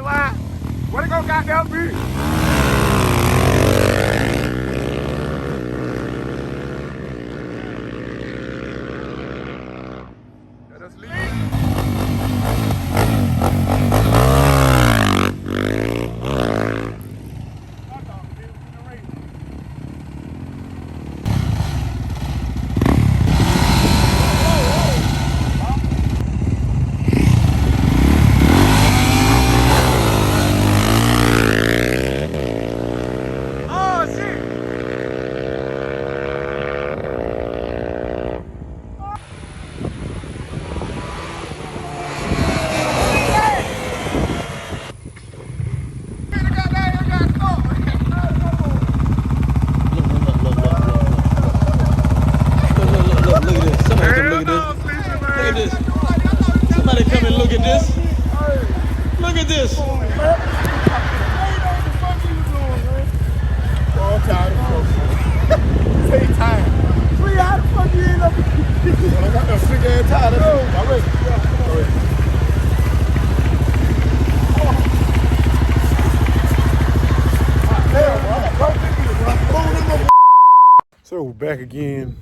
why? What they gonna goddamn be? Let us leave. Somebody come and look at this. Look at this. Take time. Free, how the fuck you end up? I got that sick ass tie. That's it. I'm ready. So we're back again,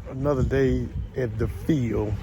another day at the field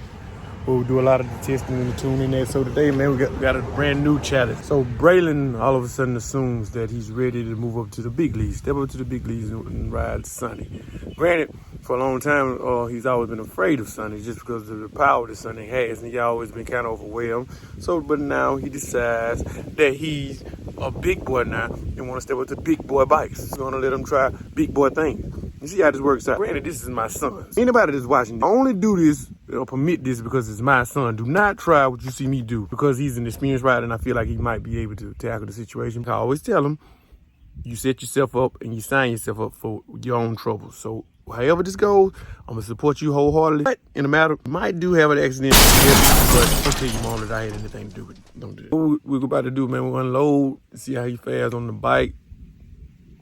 where we do a lot of the testing and the tuning there. So today, man, we got a brand new challenge. So Braylon all of a sudden assumes that he's ready to move up to the big leagues, step up to the big leagues and ride Sonny. Granted, for a long time, he's always been afraid of Sonny just because of the power that Sonny has, and he's always been kind of overwhelmed. So, but now he decides that he's a big boy now and want to step up to big boy bikes. He's going to let him try big boy things. You see how this works out. Granted, this is my son. Anybody that's watching, I only do this or permit this because it's my son. Do not try what you see me do because he's an experienced rider and I feel like he might be able to tackle the situation. I always tell him, you set yourself up and you sign yourself up for your own trouble. So however this goes, I'm going to support you wholeheartedly. But in a matter, might do have an accident, but don't tell your mom that I had anything to do with it. Don't do that. What we're about to do, man, we're going to unload, see how he fares on the bike,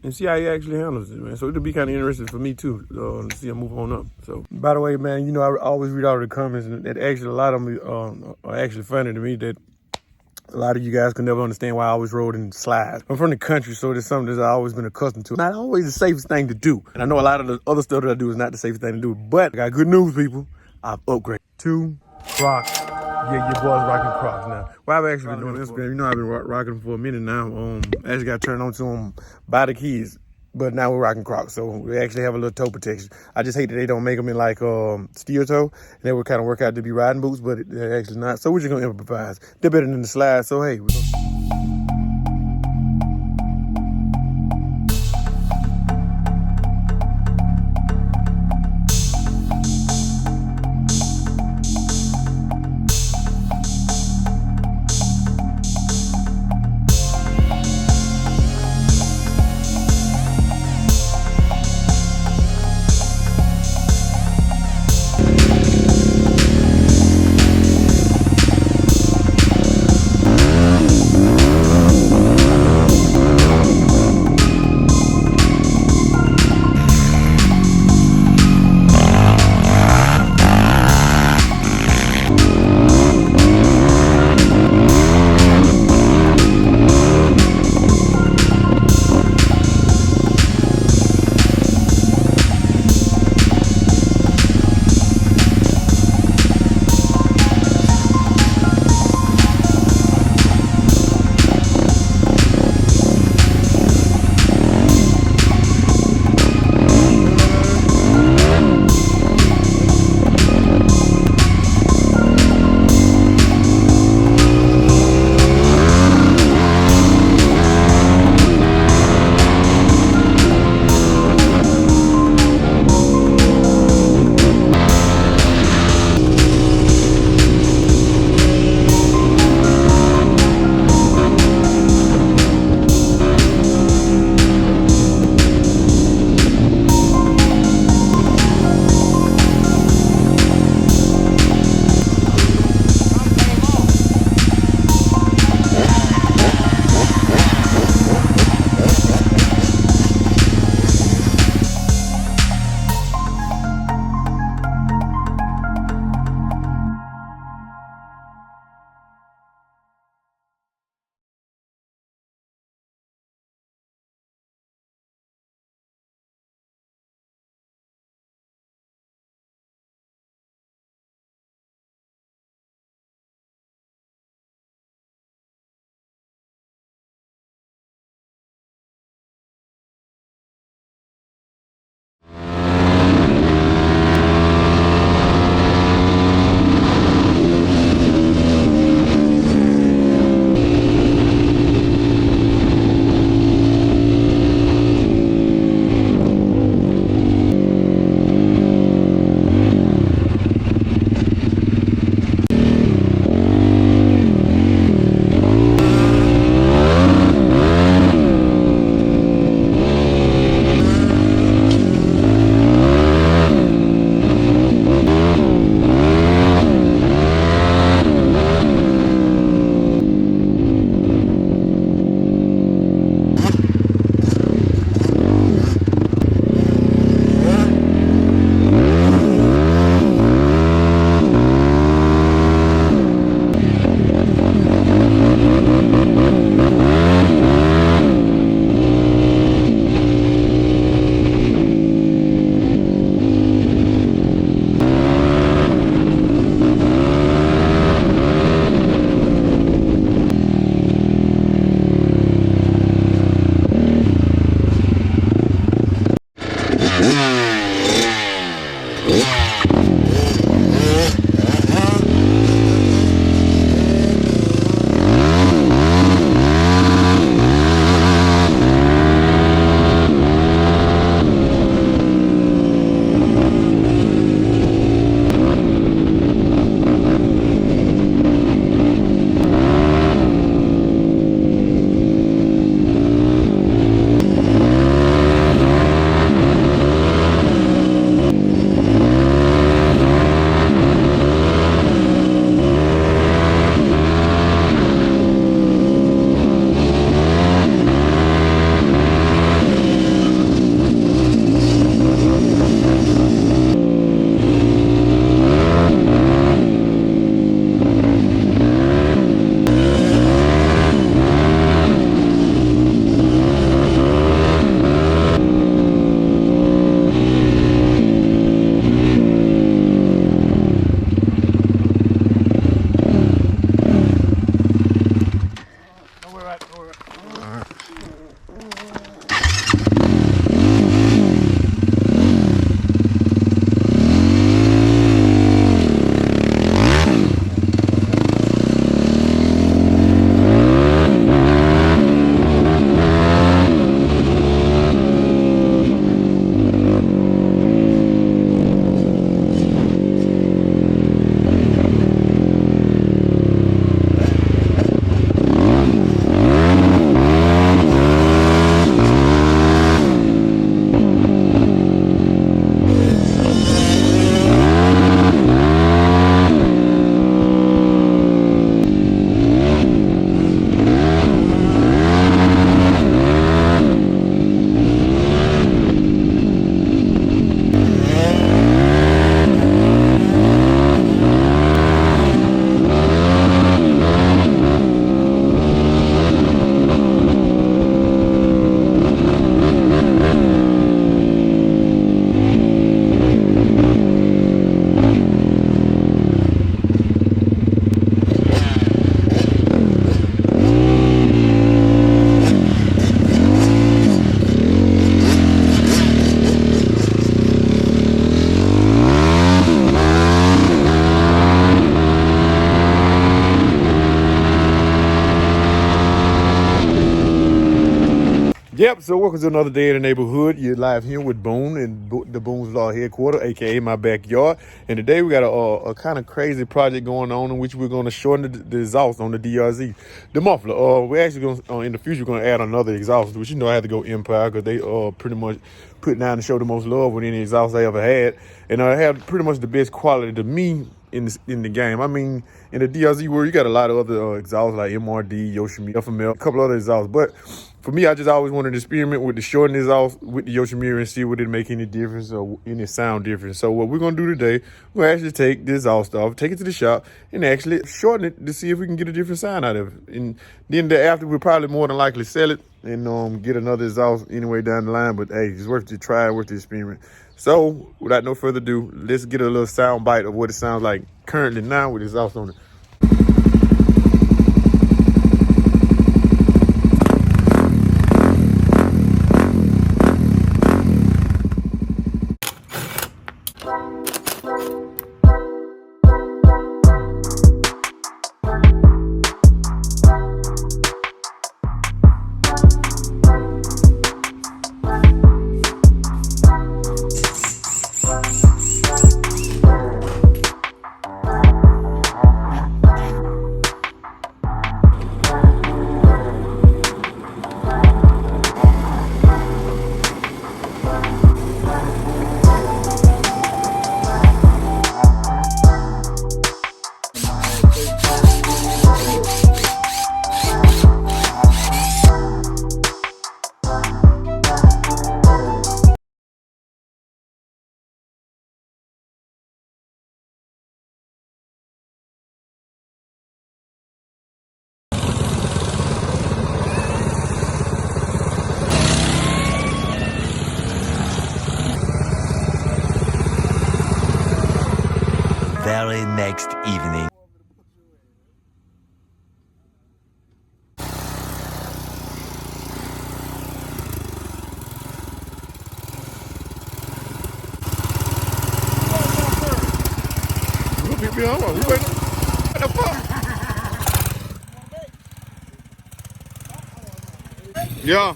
and see how he actually handles it, man. So it'll be kind of interesting for me, too, to see him move on up. So, by the way, man, you know, I always read all the comments, and that actually, a lot of them are actually funny to me, that a lot of you guys can never understand why I always rode in slides. I'm from the country, so it's something that I've always been accustomed to. Not always the safest thing to do. And I know a lot of the other stuff that I do is not the safest thing to do, but I got good news, people. I've upgraded to Crocs. Yeah, your boy's rocking Crocs now. Well, I've actually been doing Instagram. You know, I've been rocking them for a minute now. I actually got turned on to them by the kids, but now we're rocking Crocs. So we actually have a little toe protection. I just hate that they don't make them in like steel toe. And they would kind of work out to be riding boots, but they're actually not. So we're just going to improvise. They're better than the slides. So, hey, we're going to... Yep, so welcome to another day in the neighborhood. You're live here with Boone and the Boone's Law headquarters, aka my backyard. And today we got a kind of crazy project going on in which we're going to shorten the exhaust on the DRZ, the muffler. We're actually going to, in the future, going to add another exhaust, which I had to go Empire because they pretty much put down to show the most love with any exhaust I ever had. And I had pretty much the best quality to me in the game. I mean, in the DRZ world, you got a lot of other exhausts like MRD, Yoshimi, FML, a couple other exhausts. But for me, I just always wanted to experiment with the shortened exhaust with the Yoshimiri and see would it make any difference or any sound difference. So what we're going to do today, we'll actually take the exhaust off, take it to the shop, and actually shorten it to see if we can get a different sound out of it. And then thereafter, we'll probably more than likely sell it and get another exhaust anyway down the line. But hey, it's worth the try, worth the experiment. So without no further ado, let's get a little sound bite of what it sounds like currently now with exhaust on it. Very next evening. What the fuck? Yeah.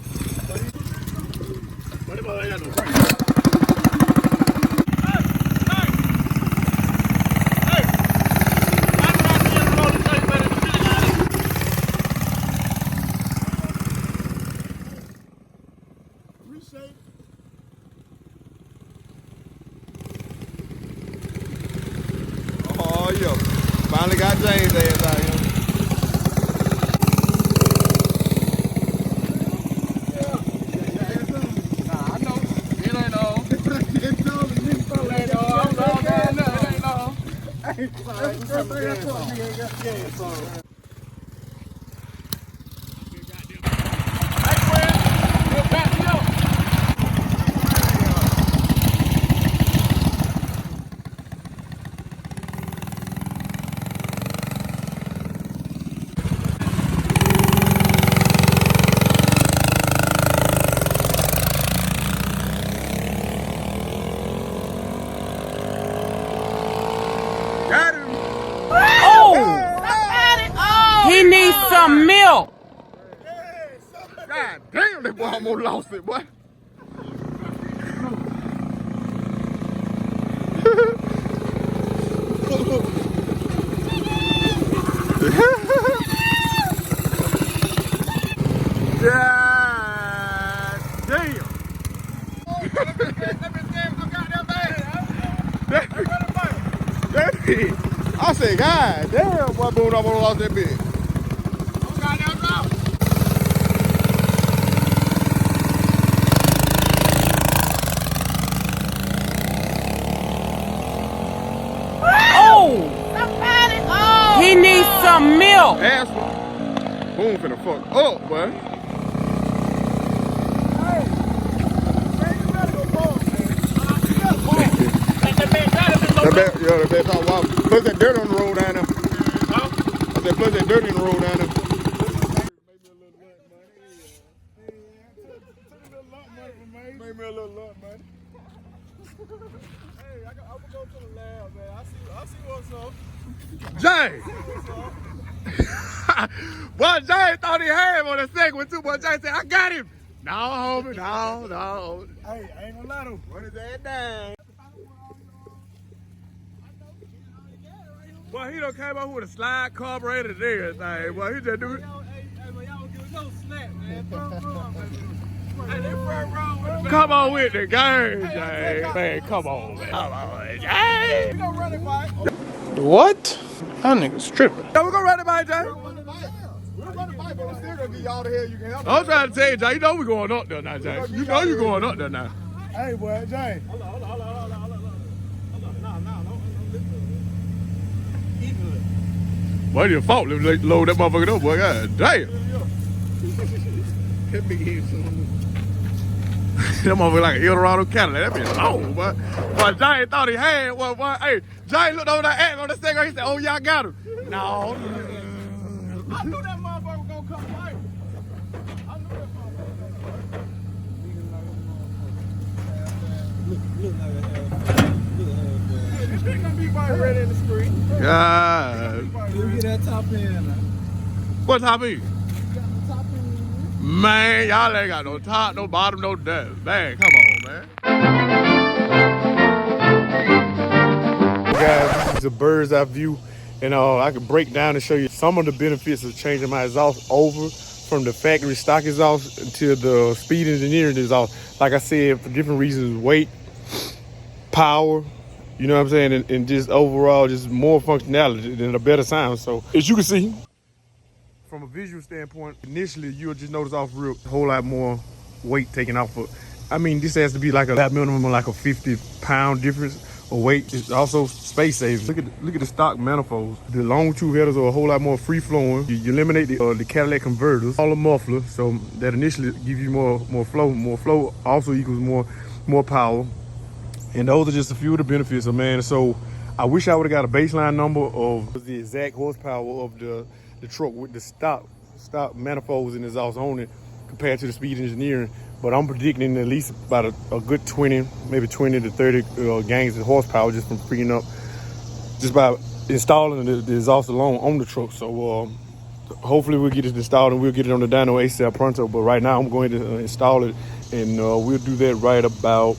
Oh, yeah. Finally got James' ass out here. Nah, I know. It ain't on. It ain't on. He needs some milk. God damn, that boy almost lost it, boy. God damn. That big. I said, God damn, boy, Boone almost lost that big. He needs some milk. Asshole. Boone finna fuck up, boy. The bad top wild. Plus that dirt on the road down there. I said, plus that dirt in the road down there. Made me a little lump money. Hey, I'm gonna go to the lab, man. I see what's up. Jay! Boy, Jay thought he had him on the second one too. Boy, Jay said, I got him. No, homie, no. Hey, I ain't gonna lie though. What is that name? Well, he done came up with a slide carburetor and everything. Well, he just do it. Come on with the game, Jay. Man, come on, man. Come on, Jay. We gonna run it by. What? That nigga's tripping. Yeah, we gonna run it by, Jay. We'll run it by, but we're still gonna give y'all the hell you can help. I'm trying to tell you, Jay. You know we going up there now, Jay. You know you going up there now. Hey, boy, Jay. Hold on. Well, your fault. Let me load that motherfucker up, boy. God damn. That big head That motherfucker like an Eldorado Cadillac. That bitch long, boy. But Jay thought he had one, boy. Hey, Jay looked over that act on the second. He said, "Oh, y'all got him." No. I knew that motherfucker was gonna come right. I knew that motherfucker. This thing gonna be right ready in the street. God. You get that top end. What top is? Man, y'all ain't got no top, no bottom, no depth. Man, come on, man. Guys, this is a bird's eye view, and I can break down and show you some of the benefits of changing my exhaust over from the factory stock exhaust to the speed engineering exhaust. Like I said, for different reasons, weight, power, you know what I'm saying, and just overall, just more functionality and a better sound. So, as you can see, from a visual standpoint, initially you'll just notice off real a whole lot more weight taken off. I mean, this has to be like a minimum of like a 50-pound difference of weight. It's also space saving. Look at the stock manifolds. The long tube headers are a whole lot more free flowing. You eliminate the Cadillac converters, all the mufflers, so that initially give you more flow. More flow also equals more power. And those are just a few of the benefits, man. So I wish I would have got a baseline number of the exact horsepower of the truck with the stock manifolds and exhaust on it compared to the speed engineering, but I'm predicting at least about a good 20, maybe 20 to 30 gangs of horsepower just from freeing up, just by installing the exhaust alone on the truck. So hopefully we'll get it installed and we'll get it on the dyno ASAP pronto. But right now I'm going to install it, and we'll do that right about